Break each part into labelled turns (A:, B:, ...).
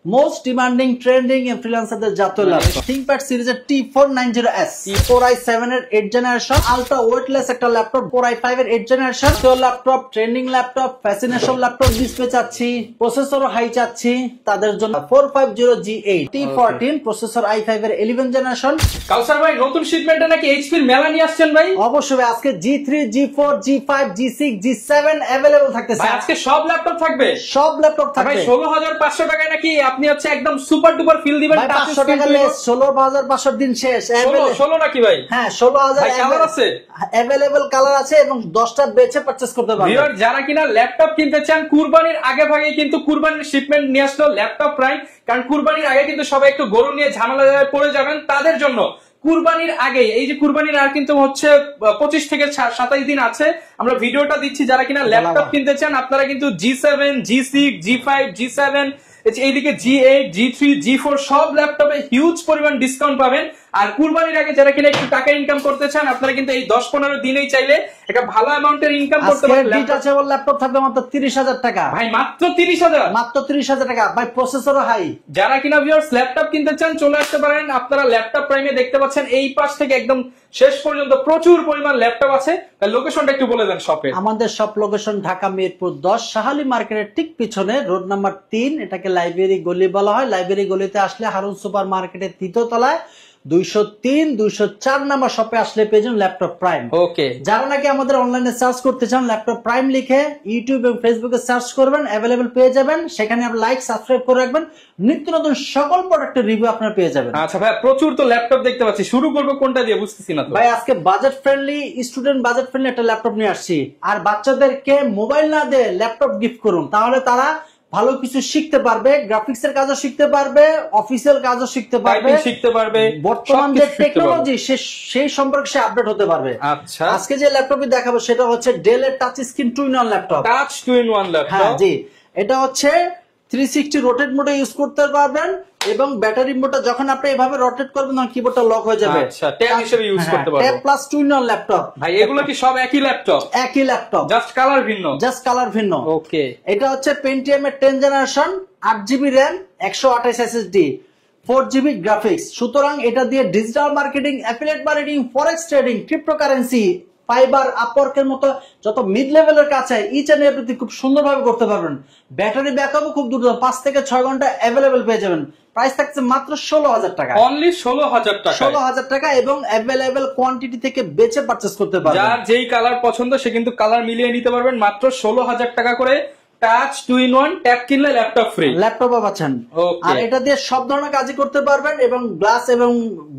A: Most demanding trending ফ্রিল্যান্সারদের জাতীয় laptop ThinkPad সিরিজের T490S Core i7 এর 8th জেনারেশন আলট্রা ওয়েটলেস একটা ল্যাপটপ, Core i5 এর 8th generation laptop, trending laptop, fascination laptop, display চাচ্ছি, প্রসেসরও high চাচ্ছি, তাদের জন্য 450G8 T14 প্রসেসর i5 এর 11th জেনারেশন।
B: কাউসার ভাই, নতুন শিপমেন্টে নাকি HP এর মেলা নিয়ে আসছেন ভাই?
A: অবশ্যই আজকে G3 G4 G5 G6 G7 available থাকতেছে।
B: আজকে সব ল্যাপটপ থাকবে,
A: সব ল্যাপটপ থাকবে।
B: ভাই 16500 টাকায় নাকি আপনি হচ্ছে একদম সুপার ডুপার ফিল দিবেন।
A: 500 টাকা লেস, 16500 দিন শেষ।
B: 16 নাকি ভাই?
A: হ্যাঁ 16000
B: কালার আছে,
A: अवेलेबल কালার আছে এবং 10টা বেচে পারচেজ করতে পারবেন।
B: ভিউয়ার যারা কিনা ল্যাপটপ কিনতে চান কুরবানির আগে ভাগে কিন্তু কুরবানির শিপমেন্ট নিয়ে আসলো ল্যাপটপ প্রাইম, কারণ কুরবানির আগে কিন্তু সবাই একটু গরু নিয়ে ঝামেলায় পড়ে যাবেন, তাদের জন্য কুরবানির আগে, এই যে কুরবানির আর কিন্তু হচ্ছে 25 থেকে 27 দিন আছে, আমরা ভিডিওটা দিচ্ছি, যারা কিনা ল্যাপটপ কিনতে চান আপনারা কিন্তু G7 G6 G5 G7 এইদিকে G8 G3 G4 সব ল্যাপটপে হিউজ পরিমাণ ডিসকাউন্ট পাবেন। আর কুরবানির আগে যারা কিনা একটু টাকা ইনকাম করতে চান আপনারা কিন্তু এই 10-15 দিনেই চাইলে একটা ভালো অ্যামাউন্টের ইনকাম করতে পারেন।
A: ডিটাচেবল ল্যাপটপ থাকবে মাত্র 30000 টাকা।
B: ভাই মাত্র 30000?
A: মাত্র 30000 টাকা ভাই, প্রসেসরও হাই।
B: যারা কিনা ভিউয়ার্স ল্যাপটপ কিনতে চান চলে আসতে পারেন। আপনারা ল্যাপটপ প্রাইমে দেখতে পাচ্ছেন এই পাশ থেকে একদম শেষ পর্যন্ত প্রচুর পরিমাণ ল্যাপটপ আছে। লোকেশনটা একটু বলে দেন শপে।
A: আমাদের শপ লোকেশন ঢাকা মিরপুর 10 শাহালি মার্কেটের ঠিক পিছনে, রোড নাম্বার 3। এটাকে লাইব্রেরি গলি বলা হয়। লাইব্রেরি গলিতে আসলে হারুন সুপার মার্কেটের 3য় তলায় 203 204 নাম্বার শপে আসলে পেয়ে যাবেন ল্যাপটপ প্রাইম।
B: ওকে,
A: যারা নাকি আমাদের অনলাইনে সার্চ করতে চান ল্যাপটপ প্রাইম লিখে ইউটিউব এবং ফেসবুকে সার্চ করবেন, अवेलेबल পেয়ে যাবেন। সেখানে আপনি লাইক সাবস্ক্রাইব করে রাখবেন, নিত্য নতুন সকল প্রোডাক্টের রিভিউ আপনারা পেয়ে যাবেন।
B: আচ্ছা ভাই, প্রচুর তো ল্যাপটপ দেখতে পাচ্ছি, শুরু করব কোনটা দিয়ে বুঝতেছি না তো
A: ভাই। আজকে budget friendly, student budget friendly একটা ল্যাপটপ নিয়ে আসছি। আর বাচ্চাদেরকে মোবাইল না দিয়ে ল্যাপটপ গিফট করুন, তাহলে তারা ভালো কিছু শিখতে পারবে, গ্রাফিক্স এর কাজও শিখতে পারবে, অফিসিয়াল কাজও শিখতে পারবে, বর্তমান যে টেকনোলজি সেই সম্পর্কে সে আপডেট হতে পারবে।
B: আচ্ছা,
A: আজকে যে ল্যাপটপটি দেখাবো সেটা হচ্ছে ডেল এর touch screen 2-in-1 laptop.
B: Touch 2-in-1 laptop.
A: হ্যাঁ জি, এটা হচ্ছে 360 রোটেট মোডে ইউজ করতে পারবেন এবং ব্যাটারি মোডটা যখন আপনি এভাবে রোটেট করবেন তখন কিবোর্ডটা লক হয়ে যাবে।
B: আচ্ছা, ট্যাব হিসেবে ইউজ করতে পারবেন।
A: Tab plus 2-in-1 laptop.
B: ভাই এগুলো কি সব একই ল্যাপটপ?
A: একই ল্যাপটপ,
B: জাস্ট কালার ভিন্ন।
A: জাস্ট কালার ভিন্ন।
B: ওকে,
A: এটা হচ্ছে পেন্টিয়াম এর 10th generation, 8GB RAM, 128 SSD, 4GB graphics. সুতরাং এটা দিয়ে digital marketing, affiliate marketing, forex trading, cryptocurrency, Fiverr, আপওয়ার্কের মতো যত মিড লেভেলের কাছে ইচ এন্ড এভরিথিং খুব সুন্দরভাবে করতে পারবেন। ব্যাটারি ব্যাকআপও খুব দ্রুত, 5 থেকে 6 ঘন্টা अवेलेबल পেয়ে যাবেন। প্রাইস থাকছে মাত্র 16000 টাকা।
B: অনলি 16000 টাকা।
A: 16000 টাকা এবং अवेलेबल কোয়ান্টিটি থেকে বেচে পারচেজ করতে পারবেন।
B: যার যেই কালার পছন্দ সে কিন্তু কালার মিলিয়ে নিতে পারবেন মাত্র 16000 টাকা করে। টাচ 2-in-1 ট্যাব কিনলে ল্যাপটপ ফ্রি,
A: ল্যাপটপও পাচ্ছেন। আর এটা দিয়ে সব ধরনের কাজই করতে পারবেন এবং গ্লাস এবং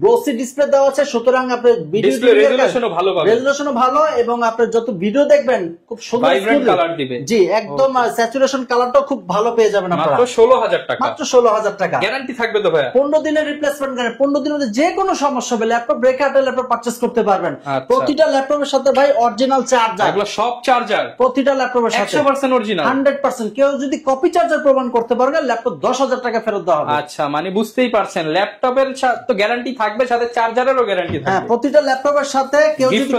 A: গ্লোসি ডিসপ্লে দেওয়া আছে, সুতরাং আপনার ভিডিও
B: রেজোলিউশনও ভালো পাবেন।
A: রেজোলিউশনও ভালো এবং আপনি যত ভিডিও দেখবেন খুব সুন্দর
B: ভাইব্রেন্ট কালার দিবে।
A: জি, একদম স্যাচুরেশন কালারটাও খুব ভালো পেয়ে যাবেন আপনারা।
B: মাত্র 16000 টাকা।
A: মাত্র 16000 টাকা।
B: গ্যারান্টি থাকবে তো ভাই?
A: 15 দিনের রিপ্লেসমেন্ট গ্যারান্টি। 15 দিনের মধ্যে যে কোনো সমস্যা হবে laptop break out laptop purchase করতে পারবেন। প্রতিটা ল্যাপটপের সাথে ভাই অরিজিনাল চার্জার।
B: এগুলো সব চার্জার
A: প্রতিটা ল্যাপটপের সাথে
B: 100% অরিজিনাল,
A: 100%। কেউ যদি কপি চার্জার প্রমাণ করতে পারবে ল্যাপটপ 10000 টাকা ফেরত দেওয়া হবে।
B: আচ্ছা, মানে বুঝতেই পারছেন ল্যাপটপের তো গ্যারান্টি থাকবে, সাথে চার্জারেরও গ্যারান্টি থাকবে।
A: হ্যাঁ, প্রতিটা ল্যাপটপের সাথে কেউ যদি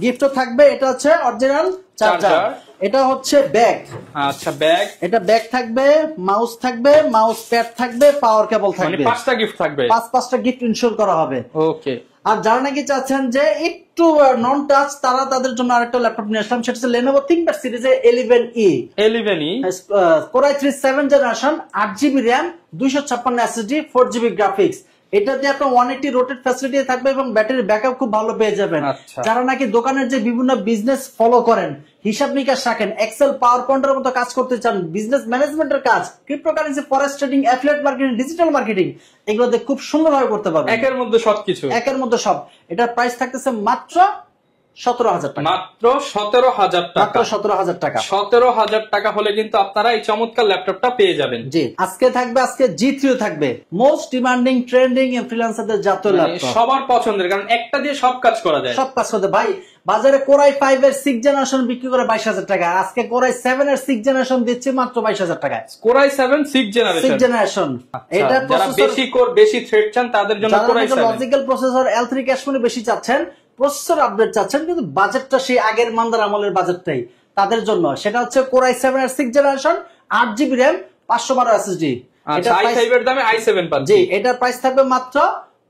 A: গিফটও থাকবে। এটা হচ্ছে অরিজিনাল চার্জার। এটা হচ্ছে ব্যাগ।
B: আচ্ছা, ব্যাগ।
A: এটা ব্যাগ থাকবে, মাউস থাকবে, মাউস প্যাড থাকবে, পাওয়ার কেবল থাকবে,
B: মানে 5টা গিফট থাকবে।
A: 5টা গিফট ইনশিওর করা হবে।
B: ওকে।
A: আর যারা নাকি চাচ্ছেন যে একটু নন টাচ, তারা তাদের জন্য আরেকটা ল্যাপটপ নিয়ে আসলাম, সেটা হচ্ছে Lenovo ThinkPad সিরিজের 11E Core i3 7th generation, 8GB RAM, 256 SSD, 4GB graphics. এটা দিয়ে আপনার 180 রোটেট ফ্যাসিলিটি থাকবে এবং ব্যাটারি ব্যাকআপ খুব ভালো পেয়ে যাবেন। যারা নাকি দোকানের যে বিভিন্ন বিজনেস ফলো করেন, হিসাব নিকাশ রাখেন, এক্সেল পাওয়ার পয়েন্টের মতো কাজ করতে চান, বিজনেস ম্যানেজমেন্টের কাজ, cryptocurrency, forex trading, affiliate marketing, digital marketing, এগুলো দিয়ে খুব সুন্দরভাবে করতে পারবেন।
B: একের মধ্যে সবকিছু,
A: একের মধ্যে সব। এটার প্রাইস থাকতেছে মাত্র 17000 টাকা।
B: মাত্র 17000 টাকা।
A: মাত্র 17000 টাকা।
B: 17000 টাকা হলে কিন্তু আপনারা এই চমৎকার ল্যাপটপটা পেয়ে যাবেন।
A: জি, আজকে থাকবে, আজকে G3 থাকবে, মোস্ট ডিমান্ডিং ট্রেন্ডিং ফ্রিল্যান্সারদের জাতীয় ল্যাপটপ,
B: সবার পছন্দের, কারণ একটা দিয়ে সব কাজ করা যায়।
A: সব কাজ করতে ভাই। বাজারে Core i5 এর 6th জেনারেশন বিক্রি করে 22000 টাকা, আজকে Core i7 এর 6th জেনারেশন দিচ্ছে মাত্র 22000 টাকা।
B: Core i7 6th generation.
A: এটা
B: যারা বেশি কোর, বেশি থ্রেড চান তাদের জন্য Core i7।
A: Logical processor L3 cache memory বেশি চাচ্ছেন, প্রসেসর আপডেট চাচ্ছেন, কিন্তু বাজেটটা সেই আগের মান্দার আমলের বাজেটটাই তাদের জন্য। সেটা হচ্ছে Core i7 এর 6th generation, 8GB RAM, 512 SSD।
B: আচ্ছা i5 এর দামে i7 পাচ্ছি।
A: জি, এটার প্রাইস থাকবে মাত্র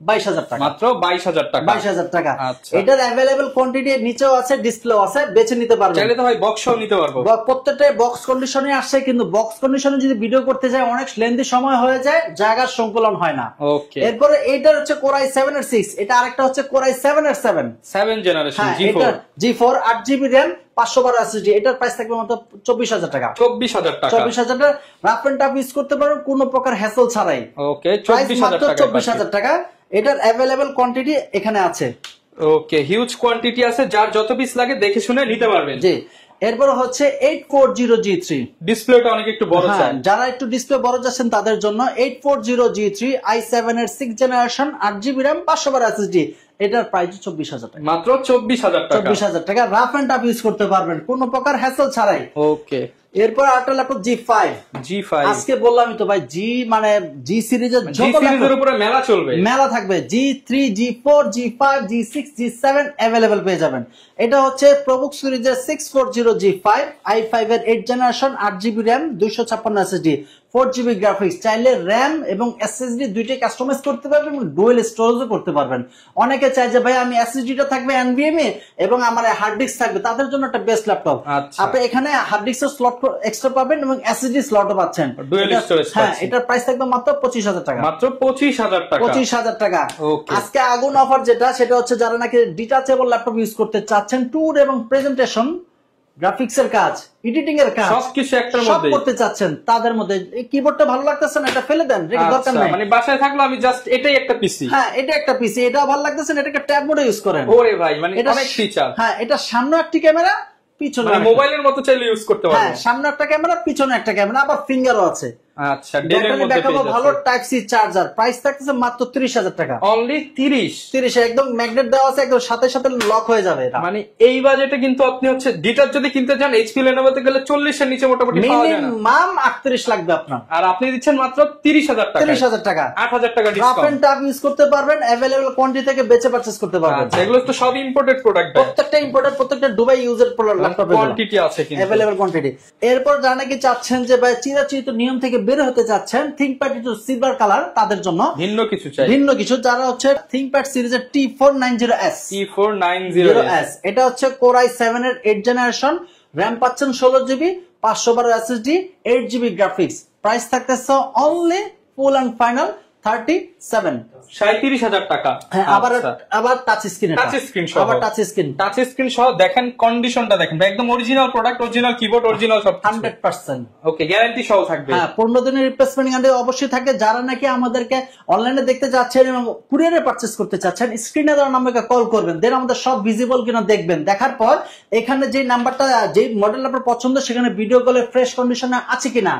A: 22,000 টাকা।
B: মাত্র 22,000 টাকা।
A: 22,000 টাকা।
B: আচ্ছা,
A: এটার अवेलेबल কোয়ান্টিটি নিচেও আছে, ডিসপ্লেও আছে, বেছে নিতে পারবেন।
B: চাইলে তো ভাই বক্সও নিতে পারবো।
A: প্রত্যেকটা বক্স কন্ডিশনে আসছে, কিন্তু বক্স কন্ডিশনে যদি ভিডিও করতে যায় অনেক লেন্দি সময় হয়ে যায়, জায়গার সংকুলন হয় না।
B: ওকে,
A: এরপরে এটা হচ্ছে Core i7 এর 6, এটা আরেকটা হচ্ছে Core i7 এর 7
B: generation
A: G4 G4 8GB RAM 512 SSD। এটার প্রাইস থাকবে মাত্র 24,000 টাকা।
B: 24,000 টাকা।
A: 24,000 টাকা রাফ এন্ড টাফ ইউজ করতে পারবেন কোনো প্রকার হ্যাসেল ছাড়াই।
B: ওকে, 24,000 টাকা।
A: 24,000 টাকা। এটার अवेलेबल কোয়ান্টিটি এখানে আছে।
B: ওকে, হিউজ কোয়ান্টিটি আছে, যার যত পিস লাগে দেখে শুনে নিতে পারবেন।
A: জি, এরপর হচ্ছে 840G3,
B: ডিসপ্লেটা অনেক একটু বড় চাই,
A: যারা একটু ডিসপ্লে বড় যাচ্ছেন তাদের জন্য 840G3 i7 এর 6 জেনারেশন 8GB RAM 512 SSD। এটার প্রাইস 24,000 টাকা।
B: মাত্র 24,000 টাকা।
A: 24,000 টাকা রাফ এন্ড টাফ ইউজ করতে পারবেন কোনো প্রকার হ্যাসেল ছাড়াই।
B: ওকে,
A: এরপর আরেকটা ল্যাপটপ G5। আজকে বললামই তো ভাই, জি মানে জি সিরিজের যত
B: সিরিজের উপরে মেলা চলবে,
A: মেলা থাকবে। G3 G4 G5 G6 G7 available পেয়ে যাবেন। এটা হচ্ছে প্রবুক সিরিজের 640G5 i5 এর 8 generation 8GB RAM 256 SSD 4GB graphics. চাইলে RAM এবং SSD দুইটাই কাস্টমাইজ করতে পারবেন এবং ডুয়াল স্টোরেজও করতে পারবেন। অনেকে চায় যে ভাই আমি SSD টা থাকবে NVMe এবং আমার হার্ড ডিস্ক থাকবে, তাদের জন্য একটা বেস্ট ল্যাপটপ। আপনি এখানে হার্ড ডিস্কের স্লট এক্সট্রা পাবেন এবং SSD স্লটও পাচ্ছেন,
B: ডুয়াল স্টোরেজ।
A: হ্যাঁ, এটার প্রাইস থাকবে মাত্র 25,000 টাকা।
B: মাত্র 25,000 টাকা।
A: 25,000 টাকা। আজকে আগুন অফার যেটা, সেটা হচ্ছে যারা নাকি ডিটাচেবল ল্যাপটপ ইউজ করতে চাচ্ছেন, ট্যুর এবং প্রেজেন্টেশন, গ্রাফিক্স এর কাজ, এডিটিং এর কাজ
B: সবকিছু একটার
A: সব
B: মধ্যে
A: করতে চাচ্ছেন, তাদের মধ্যে এই কিবোর্ডটা ভালো লাগতেছে না, এটা ফেলে দেন, দরকার নাই।
B: মানে বাসায় থাকলো আমি জাস্ট এটাই একটা পিসি,
A: হ্যাঁ এটা একটা পিসি, এটা ভালো লাগতেছে না, এটাকে ট্যাব মোডে ইউজ করেন।
B: ওরে ভাই, মানে অনেক ফিচার।
A: হ্যাঁ, এটা সামনে একটি ক্যামেরা, পিছনে
B: মানে মোবাইলের মতো চাইলে ইউজ করতে পারবেন।
A: হ্যাঁ, সামনে একটা ক্যামেরা, পিছনে একটা ক্যামেরা, আবার ফিঙ্গারও আছে।
B: আচ্ছা, ডেলের মধ্যে পেয়ে যাচ্ছে।
A: ভালো টাইপ সি চার্জার, প্রাইস থাকতেছে মাত্র 30,000 টাকা।
B: অনলি 30
A: একদম ম্যাগনেট দেওয়া আছে, একদম সাথে সাথে লক হয়ে যাবে এটা।
B: মানে এই বাজেটে কিন্তু আপনি হচ্ছে ডিটাচ যদি কিনতে চান এইচপি লেনোভোতে গেলে 40 এর নিচে মোটামুটি পাওয়া যায় না,
A: মিনিমাম 38 লাগবে আপনার।
B: আর আপনি দিচ্ছেন মাত্র 30,000 টাকা।
A: 30,000 টাকা,
B: 8,000 টাকা
A: rough
B: discount.
A: And tough use করতে পারবেন, अवेलेबल কোয়ান্টিটি থেকে বেচে পারচেজ করতে পারবেন।
B: আচ্ছা, এগুলো তো সব ইম্পোর্টেড প্রোডাক্ট,
A: প্রত্যেকটা ইম্পোর্টেড, প্রত্যেকটা দুবাই ইউজের ল্যাপটপ,
B: কোয়ান্টিটি আছে কিন্তু,
A: अवेलेबल কোয়ান্টিটি। এরপর যারা নাকি চাচ্ছেন যে ভাই চিরাচরিত নিয়ম থেকে বের হতে চাচ্ছেন, থিংকপ্যাড একটু সিলভার কালার, তাদের জন্য
B: ভিন্ন কিছু চাই।
A: ভিন্ন কিছু, যারা হচ্ছে থিংকপ্যাড সিরিজের T490S, এটা হচ্ছে Core i7 এর 8 জেনারেশন, RAM পাচ্ছেন 16GB 512 SSD 8GB graphics. Price থাকতেছে অনলি ফুল এন্ড ফাইনাল
B: 37,000 টাকা।
A: আবার টাচ স্ক্রিন,
B: টাচ স্ক্রিন সহ দেখেন, কন্ডিশনটা দেখেন, একদম original product, original keyboard, original সব
A: 100%।
B: ওকে, গ্যারান্টি সহ থাকবে।
A: হ্যাঁ, 15 দিনের রিপ্লেসমেন্ট গ্যারান্টি অবশ্যই থাকে। যারা নাকি আমাদেরকে অনলাইনে দেখতে যাচ্ছেন এবং কুরিয়ারে পারচেজ করতে চাচ্ছেন, স্ক্রিনে দেওয়া নাম্বারকে কল করবেন, দেন আমাদের সব ভিজিবল কিনা দেখবেন। দেখার পর এখানে যে নাম্বারটা, যে মডেল আপনার পছন্দ, সেখানে ভিডিও কলে ফ্রেশ কন্ডিশনে আছে কিনা,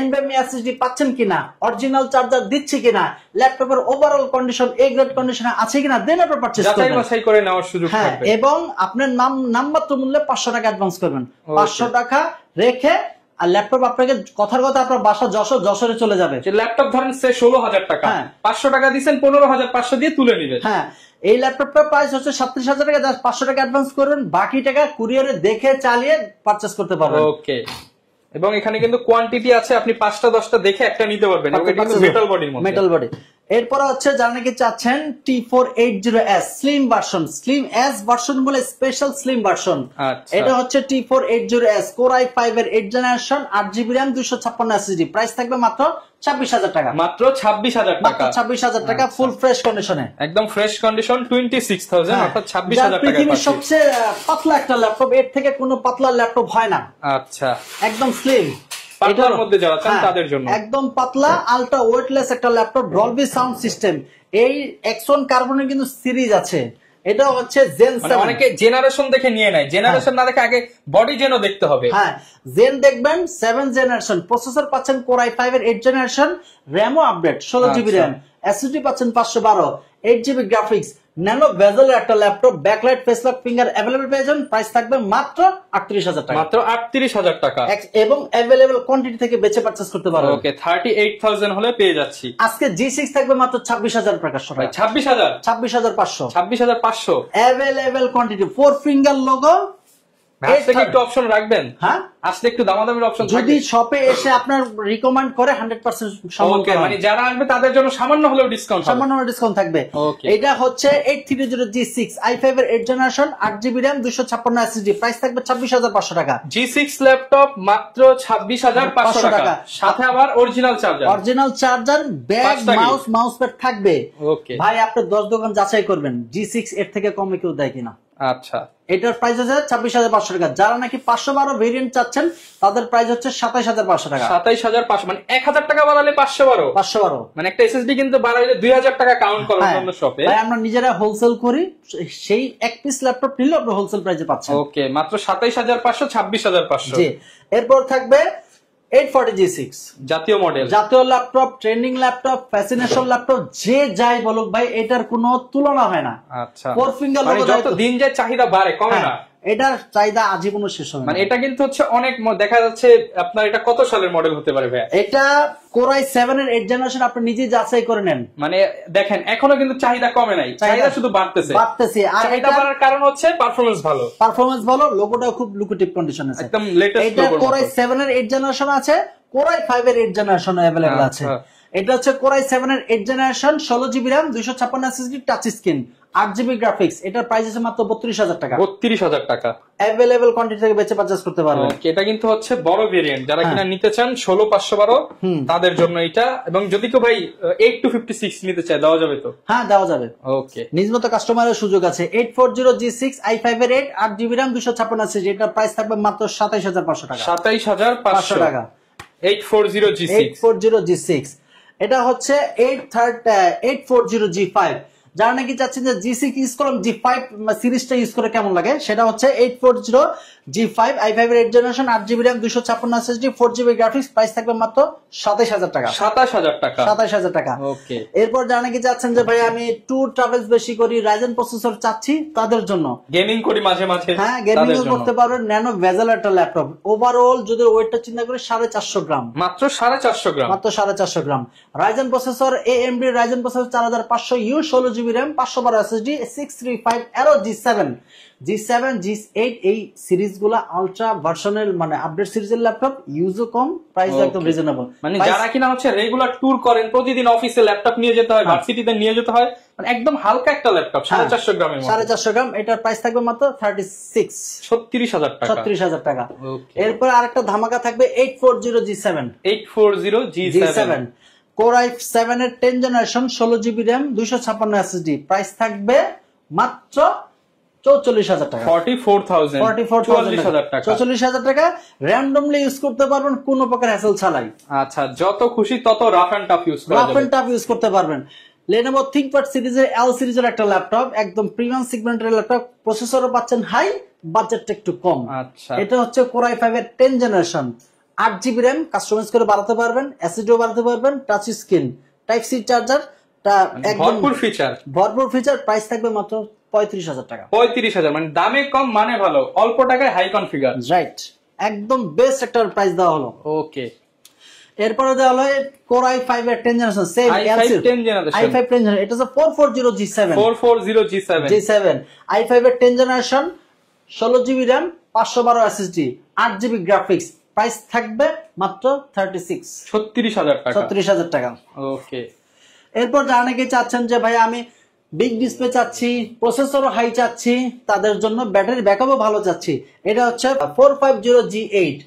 A: NVMe SSD পাচ্ছেন কিনা, অরিজিনাল চার্জার দিচ্ছি কিনা, ল্যাপটপের ওভারঅল কন্ডিশন এ গ্রেড কন্ডিশনে আছে কিনা, দেন আপনি পারচেজ করবেন।
B: যাচাই বাছাই করে নেওয়ার সুযোগ থাকবে।
A: এবং আপনার নামমাত্র মূল্যে 500 টাকা অ্যাডভান্স করবেন। 500 টাকা রেখে আর ল্যাপটপ আপনাকে কথার কথা আপনার বাসা যশোরে চলে যাবে।
B: ল্যাপটপ ধরেন 16,000 টাকা, 500 টাকা দিচ্ছেন, 15,500 দিয়ে তুলে নিবেন।
A: হ্যাঁ, এই ল্যাপটপটার প্রাইস হচ্ছে 37,000 টাকা, জাস্ট 500 টাকা অ্যাডভান্স করবেন, বাকি টাকা কুরিয়ারে দেখে চালিয়ে পারচেজ করতে পারবেন।
B: ওকে, এবং এখানে কিন্তু কোয়ান্টিটি আছে, আপনি 5টা 10টা দেখে একটা নিতে পারবেন। মেটাল বডির মধ্যে,
A: মেটাল বডি। এরপর হচ্ছে যারা নাকি চাচ্ছেন T480S slim version, slim S version বলে স্পেশাল স্লিম ভার্সন, এটা হচ্ছে T480S Core i5 এর 8 generation 8GB RAM 256 SSD। Price থাকবে মাত্র 26,000 টাকা।
B: মাত্র 26,000 টাকা।
A: 26,000 টাকা ফুল ফ্রেশ কন্ডিশনে,
B: একদম ফ্রেশ কন্ডিশন, 26,000 অর্থাৎ 26,000 টাকা।
A: পৃথিবীর সবচেয়ে পাতলা একটা ল্যাপটপ, এর থেকে কোনো পাতলা ল্যাপটপ হয় না।
B: আচ্ছা,
A: একদম স্লিম,
B: পাতলার মধ্যে যারা চান তাদের জন্য
A: একদম পাতলা, আলট্রা ওয়েটলেস একটা ল্যাপটপ, ডলবি সাউন্ড সিস্টেম। এই Axon কার্বনের কিন্তু সিরিজ আছে, এটা হচ্ছে জেন 7।
B: অনেকে জেনারেশন দেখে নিয়ে নেয়, জেনারেশন না দেখে আগে বডি জেনও দেখতে হবে।
A: হ্যাঁ, জেন দেখবেন 7 জেনারেশন, প্রসেসর পাচ্ছেন Core i5 এর 8 জেনারেশন, র‍্যামও আপডেট 16GB RAM, SSD পাচ্ছেন 512, 8GB গ্রাফিক্স, ন্যানো বেজেলের একটা laptop, backlight face lock finger available পেয়ে যাবেন। প্রাইস থাকবে মাত্র 38,000 টাকা।
B: মাত্র 38,000 টাকা, এবং
A: अवेलेबल কোয়ান্টিটি থেকে বেচে পারচেজ করতে পারবেন।
B: ওকে, 38,000 হলে পেয়ে যাচ্ছি।
A: আজকে G6 থাকবে মাত্র 26,000 টাকা।
B: 26,500
A: 26,500
B: 26,500
A: अवेलेबल কোয়ান্টিটি, 4 ফিঙ্গার লোগো,
B: আসলে একটু অপশন রাখবেন,
A: হ্যাঁ
B: আসলে একটু দামাদামির অপশন
A: যদি শপে এসে আপনার রিকমেন্ড করে 100% সম্মান
B: ওকে, মানে যারা আসবে তাদের জন্য সামান্য হলেও ডিসকাউন্ট
A: থাকবে। এটা হচ্ছে 830G6 i5 এর 8 generation 8GB RAM 256 SSD, price থাকবে 26,500 টাকা।
B: G6 ল্যাপটপ মাত্র 26,500 টাকা, সাথে আবার original charger, bag, mouse pad থাকবে।
A: ওকে ভাই, আপনি 10 দোকান যাচাই করবেন G6 এর থেকে কমে কেউ দেয় কিনা।
B: আচ্ছা,
A: এটার প্রাইস হচ্ছে 26,500 টাকা। যারা নাকি 512 ভেরিয়েন্ট চাচ্ছেন তাদের প্রাইস হচ্ছে 27,500 টাকা।
B: 27,500 মানে 1000 টাকা বাড়ালে 512 মানে একটা এসএসডি কিন্তু বাড়াইলে 2000 টাকা কাউন্ট করো অন্য শপে।
A: ভাই আমরা নিজেরা হোলসেল করি, সেই এক পিস ল্যাপটপ নিলে আপনি হোলসেল প্রাইসে পাচ্ছেন।
B: ওকে, মাত্র 27,500 26,500।
A: জি, এরপর থাকবে 840G6
B: জাতীয় মডেল,
A: জাতীয় laptop, trending laptop, fascination laptop, যে যাই বলুক ভাই এটার কোনো তুলনা হয় না।
B: আচ্ছা,
A: 4 ফিঙ্গার
B: মানে যত দিন যায় চাহিদা বাড়ে, কমে না।
A: এটার চাহিদা আজীবন শেষ হবে না।
B: মানে এটা কিন্তু হচ্ছে অনেক দেখা যাচ্ছে। আপনার এটা কত সালের মডেল হতে পারে ভাই?
A: এটা Core i7 এর 8 জেনারেশন, আপনি নিজে যাচাই করে নেন।
B: মানে দেখেন এখনো কিন্তু চাহিদা কমে নাই, চাহিদা শুধু বাড়তেছে।
A: আর
B: এটা বাড়ার কারণ হচ্ছে পারফরম্যান্স ভালো,
A: লোগোটাও খুব লুকেটিভ কন্ডিশন আছে,
B: একদম লেটেস্ট লোগো।
A: এটা Core i7 এর 8 জেনারেশন আছে, Core i5 এর 8 জেনারেশন अवेलेबल আছে। এটা হচ্ছে Core i7 এর 8 generation 16GB RAM 256 SSD touch screen 8GB graphics. এটার প্রাইস আছে মাত্র 32,000 টাকা।
B: 32,000 টাকা
A: अवेलेबल কোয়ান্টিটি থেকে বেচে পারচেজ করতে পারবেন।
B: এটা কিন্তু হচ্ছে বড় ভেরিয়েন্ট, যারা কিনা নিতে চান 16,512 তাদের জন্য এটা। এবং যদি কেউ ভাই 8 to 56 নিতে চায় দেওয়া যাবে তো?
A: হ্যাঁ দেওয়া যাবে।
B: ওকে,
A: নিজ মতো কাস্টমারের সুযোগ আছে। 840G6 i5 এর 8 8GB RAM 256 SSD, এটার প্রাইস থাকবে মাত্র 27,500 টাকা।
B: 27,500 টাকা।
A: 840G6 এটা হচ্ছে 840G5। যারা নাকি চাচ্ছেন যে G6 ইউজ করলাম, G5 সিরিজটা ইউজ করে কেমন লাগে, সেটা হচ্ছে 840G5 i5 এর 8 generation 8GB RAM 256 SSD 4GB graphics, price থাকবে মাত্র 27,000 টাকা। 27,000 টাকা।
B: ওকে,
A: এরপর যারা নাকি চাচ্ছেন যে ভাই আমি ট্যুর ট্রাভেলস বেশি করি, রাইজেন প্রসেসর চাচ্ছি, তাদের জন্য
B: গেমিং করি মাঝে মাঝে,
A: হ্যাঁ গেমিং করতে পারবেন। ন্যানো ভেজেল একটা ল্যাপটপ, ওভারঅল যদি ওয়েটটা চিন্তা করি 450 গ্রাম,
B: মাত্র 450 gram.
A: Ryzen processor AMD Ryzen processor 4500U 16GB RAM 512 SSD 635 Aero G7 G8 এই সিরিজগুলো আলট্রা ভার্সনের মানে আপডেট সিরিজের ল্যাপটপ, ইউজও কম, প্রাইস একদম রিজনেবল।
B: মানে যারা কিনা হচ্ছে রেগুলার ট্যুর করেন, প্রতিদিন অফিসে ল্যাপটপ নিয়ে যেতে হয়, ভার্সিটিতে নিয়ে যেতে হয়, মানে একদম হালকা একটা ল্যাপটপ 450 গ্রামের মতো।
A: 450 গ্রাম, এটার প্রাইস থাকবে মাত্র
B: 36,000 টাকা।
A: 36,000 টাকা। এরপর আরেকটা ধামাকা থাকবে 840G7 Core i7 এর 10 generation 16GB RAM 256 SSD, price থাকবে মাত্র 44,000 টাকা। 44,000 টাকা। র্যান্ডমলি ইউজ করতে পারবেন কোনো প্রকার হ্যাসেল ছাড়াই।
B: আচ্ছা, যত খুশি তত রাফ এন্ড টাফ
A: ইউজ করতে পারবেন। Lenovo ThinkPad সিরিজের L সিরিজের একটা ল্যাপটপ, একদম প্রিমিয়াম সেগমেন্টের ল্যাপটপ, প্রসেসরও পাচ্ছেন হাই, বাজেটটা একটু কম।
B: আচ্ছা,
A: এটা হচ্ছে Core i5 এর 10 জেনারেশন 8GB RAM, কাস্টমাইজ করে বাড়াতে পারবেন, SSDও বাড়াতে পারবেন, touch screen, type C charger,
B: ভরপুর
A: ফিচার। প্রাইস থাকবে মাত্র 35,000 টাকা।
B: 35,000 মানে দামে কম, মানে ভালো, অল্প টাকায় হাই কনফিগার।
A: রাইট, একদম বেস্ট একটা প্রাইস দেওয়া হলো।
B: ওকে,
A: এরপরে দেওয়া হলো Core i5 এর 10 জেনারেশন, সেম
B: i5 10 জেনারেশন,
A: এটা হচ্ছে 440G7
B: 440G7
A: i5 এর 10 generation 16GB RAM 512 SSD 8GB graphics, price থাকবে মাত্র
B: 36,000 টাকা। ওকে,
A: এরপর যারা নাকি চাচ্ছেন যে ভাই আমি বিগ ডিসপ্লে চাচ্ছি, প্রসেসরও হাই চাচ্ছি, তাদের জন্য ব্যাটারি ব্যাকআপও ভালো চাচ্ছি, এটা হচ্ছে 450G8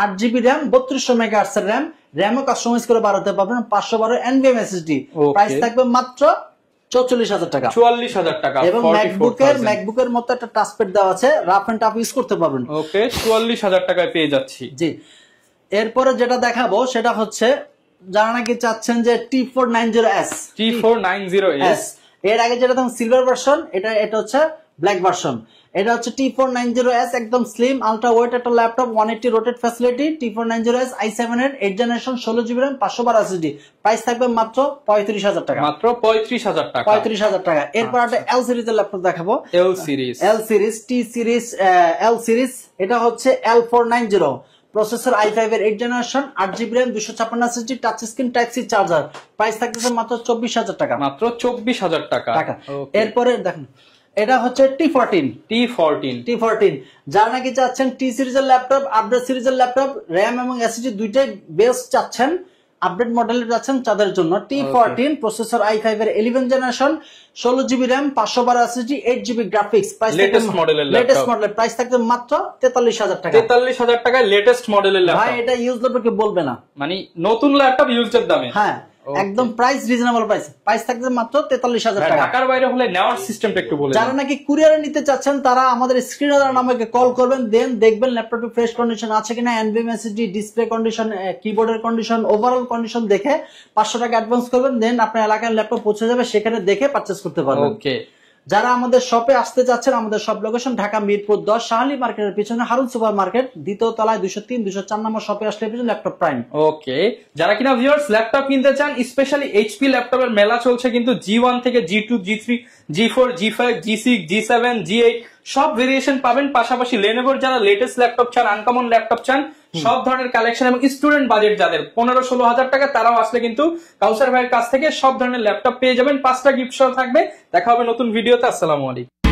A: 8GB RAM 3200 MHz এর RAM ও কাস্টমাইজ করে বাড়াতে পারবেন, 512 NVMe SSD, প্রাইস থাকবে মাত্র 44,000 টাকা।
B: 44,000 টাকা।
A: এবং ম্যাকবুকের মতো একটা টাচপ্যাড দেওয়া আছে, রাফ এন্ড টাফ ইউজ করতে পারবেন।
B: ওকে, 44,000 টাকায় পেয়ে যাচ্ছি।
A: জি, এরপরে যেটা দেখাবো সেটা হচ্ছে যারা নাকি চাচ্ছেন যে T490S, এর আগে যেটা তখন সিলভার ভার্সন, এটা হচ্ছে ব্ল্যাক ভার্সন। এটা হচ্ছে T490S, একদম স্লিম আলট্রা ওয়েট একটা laptop, 180 rotate facility, T490S i7 এর 8 generation 16GB RAM 512 SSD, price থাকবে মাত্র 35,000 টাকা।
B: মাত্র 35,000 টাকা।
A: এরপর একটা L সিরিজের ল্যাপটপ দেখাবো, L সিরিজ, এটা হচ্ছে L490, প্রসেসর i5 এর 8 generation 8GB RAM 256 SSD, touch screen, type C charger, price থাকতেছে মাত্র 24,000 টাকা।
B: মাত্র 24,000 টাকা।
A: এরপরে দেখেন এটা হচ্ছে T14 যারা নাকি চাচ্ছেন টি সিরিজের ল্যাপটপ, আপডেট সিরিজের ল্যাপটপ, র্যাম এবং এসএসডি দুইটাই বেস্ট চাচ্ছেন, আপডেট মডেলের যাচ্ছেন তাদের জন্য T14 প্রসেসর i5 এর 11 generation, 16GB RAM, 512 SSD, 8GB graphics, price
B: latest মডেলের
A: প্রাইস থাকবে মাত্র 43000 টাকা।
B: 43000 টাকায় লেটেস্ট মডেলের ল্যাপটপ।
A: ভাই এটা ইউজ ল্যাপটপ কে বলবে না,
B: মানে নতুন ল্যাপটপ ইউজড দামে।
A: হ্যাঁ একদম প্রাইস রিজনেবল প্রাইস থাকবে মাত্র 43000 টাকা।
B: ঢাকার বাইরে হলে নেওয়ার সিস্টেমটা একটু বলে।
A: যারা নাকি কুরিয়ারে নিতে চাচ্ছেন তারা আমাদের স্ক্রিনে দেওয়া নাম্বারে কল করবেন, দেন দেখবেন ল্যাপটপে ফ্রেশ কন্ডিশন আছে কিনা, এনভিএম এসএসডি, ডিসপ্লে কন্ডিশন, কিবোর্ডের কন্ডিশন, ওভারঅল কন্ডিশন দেখে 500 টাকা অ্যাডভান্স করবেন, দেন আপনার এলাকার ল্যাপটপ পৌঁছে যাবে, সেখানে দেখে পারচেজ করতে পারবেন।
B: ওকে।
A: যারা আমাদের শপে আসতে চাচ্ছেন, আমাদের শপ লোকেশন ঢাকা মিরপুর 10 শাহালি মার্কেটের পিছনে হারুন সুপার মার্কেট, দ্বিতীয় তলায় 203 204 নম্বর শপে আসলে পেয়ে ল্যাপটপ প্রাইম।
B: ওকে। যারা কিনা ভিউয়ার্স ল্যাপটপ কিনতে চান, স্পেশালি এইচপি ল্যাপটপের মেলা চলছে কিন্তু G1 থেকে G2 G3 G4 G5 G6 G7 G8 সব ভেরিয়েশন পাবেন। পাশাপাশি লেনোভোর যারা লেটেস্ট ল্যাপটপ চান, আনকমন ল্যাপটপ চান, সব ধরনের কালেকশন এবং স্টুডেন্ট বাজেট যাদের 15-16 হাজার টাকা, তারাও আসলে কিন্তু কাউসার ভাইয়ের কাছ থেকে সব ধরনের ল্যাপটপ পেয়ে যাবেন। 5টা গিফট সহ থাকবে। দেখা হবে নতুন ভিডিওতে। আসসালামু আলাইকুম।